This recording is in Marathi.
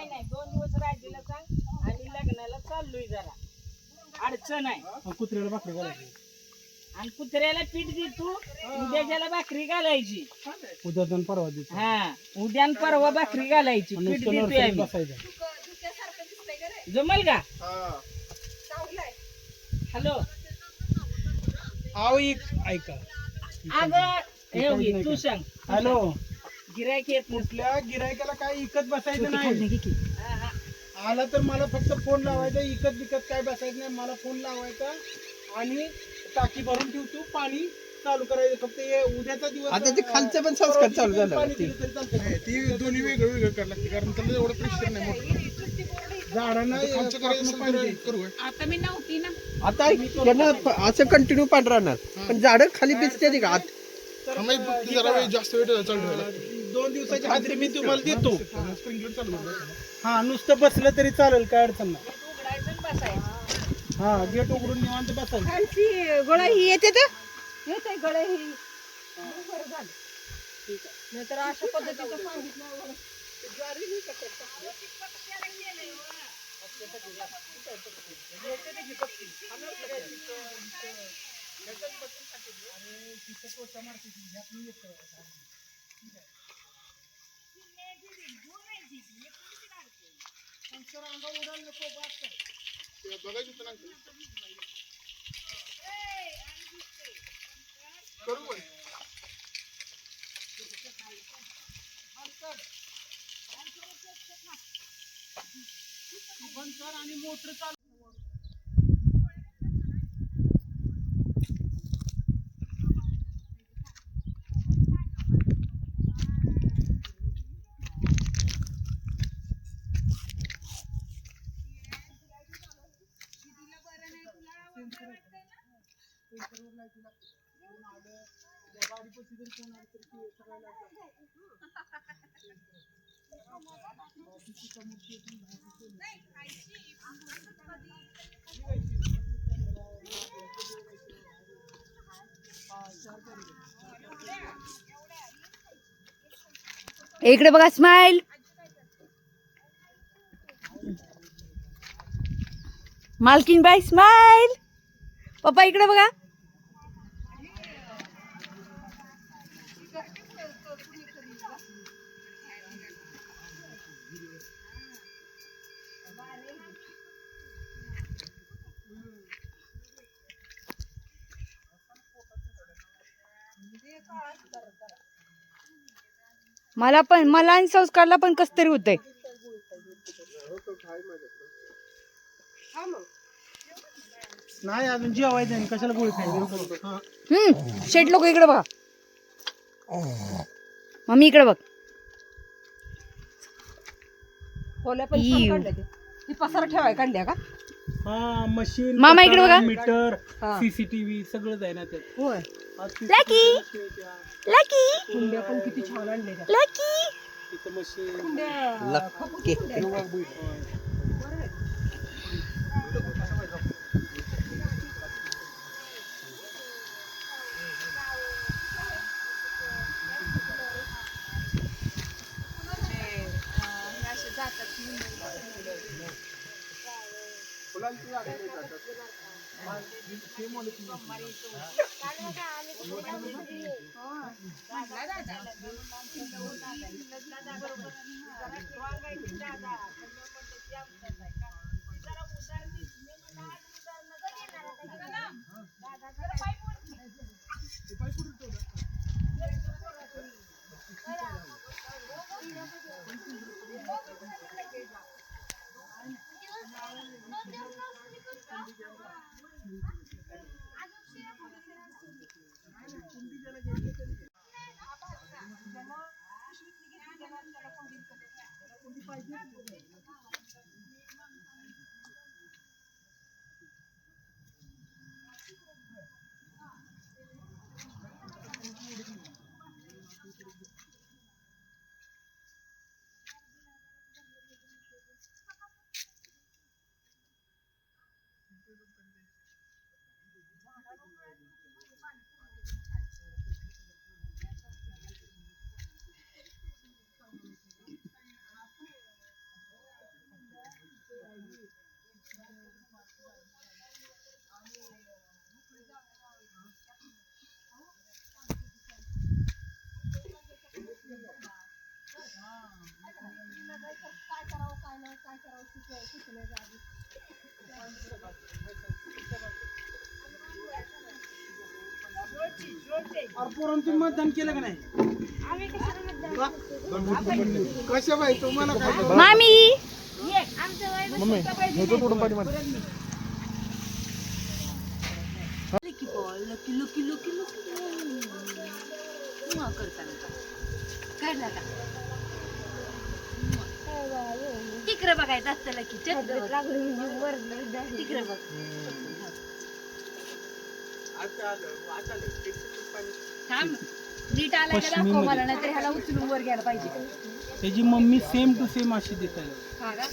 नाही 2 दिवस राजीला सांग आणि लग्नाला चाललोय जरा अडचण आहे. कुत्र्याला भाकरी घालायची आणि कुत्र्याला पीठ दे तू उद्याच्याला भाकरी घालायची. उद्या जाऊन परवा देतो. हा उद्या आणि परवा भाकरी घालायची पीठ देतोय आम्ही. जमल का? हॅलो ऐका अगं हे तू सांग. हॅलो गिरायक येत कुठल्या गिरायकाला काय इकत बसायचं नाही. आला तर मला फक्त फोन लावायचा. इकत बिकत काय बसायचं नाही. मला फोन लावायचा आणि टाकी भरून ठेव तू पाणी चालू करायचं. फक्त हे उद्याचा दिवस आता ते खालचं पण संस्कार चालू झालं. पाणी दिलं तरी चालतं. ती दोन्ही वेगळं वेगळं करायला लागते कारण त्याला एवढं प्रेशर नाही मोठं. झाडांना खालचं करायचं पाणी असेल दे. तर करू. आता मी नव्हती ना. आता त्यांना असं कंटिन्यू पाणी राहणार पण झाडं खाली भिजते का आत. आम्ही फक्त जरा वेळ जास्त वेळ चालू ठेवायला लागतं. 2 दिवसाची हाजरी मी तुम्हाला देतो. स्प्रिंकलर चालू होतं. हा नुसतं बसलं तरी चालेल काय अडचण नाही. उघडायचं आणि बसायचं. हा गेट उघडून निवांत बसायचं. खालची गोळा ही येते तर येते गळे ही बरं झालं. नाहीतर अशा पद्धतीचं सांगितलं ते बघायचं होतं ना अंकल. करू पण. बंद कर आणि मोटर चालू. इकडे बघा स्माइल. मालकीन बाई स्माइल. पप्पा इकडे बघा. मला आणि संस्कारला पण कस तरी होतंय. नाही अजून जेवायचं नाही. कशाला गोळी खायची. शेट लोक इकडे बघा. मम्मी इकडे बघ. पसारा ठेवाय काढल्या का? हा मशीन मामा इकडे बघा. मीटर सीसीटीव्ही सगळंच आहे ना त्यात. होय. लकी कुंड्या पण किती छान आणल्या. मशीन काय करावं काय नाही काय करावं सुचण्याच्या आधी. अरे पोरांनो, तुम्ही मतदान केलं का नाही? कशा बाई तुम्हाला काय मामी तिकडे बघायचं असतं की तिकडे बघ. थांब नीट आला का दाखव मला, नाही तर ह्याला उचलून वर घ्यायला पाहिजे. त्याची मम्मी सेम टू सेम अशी दिसायला. हा का?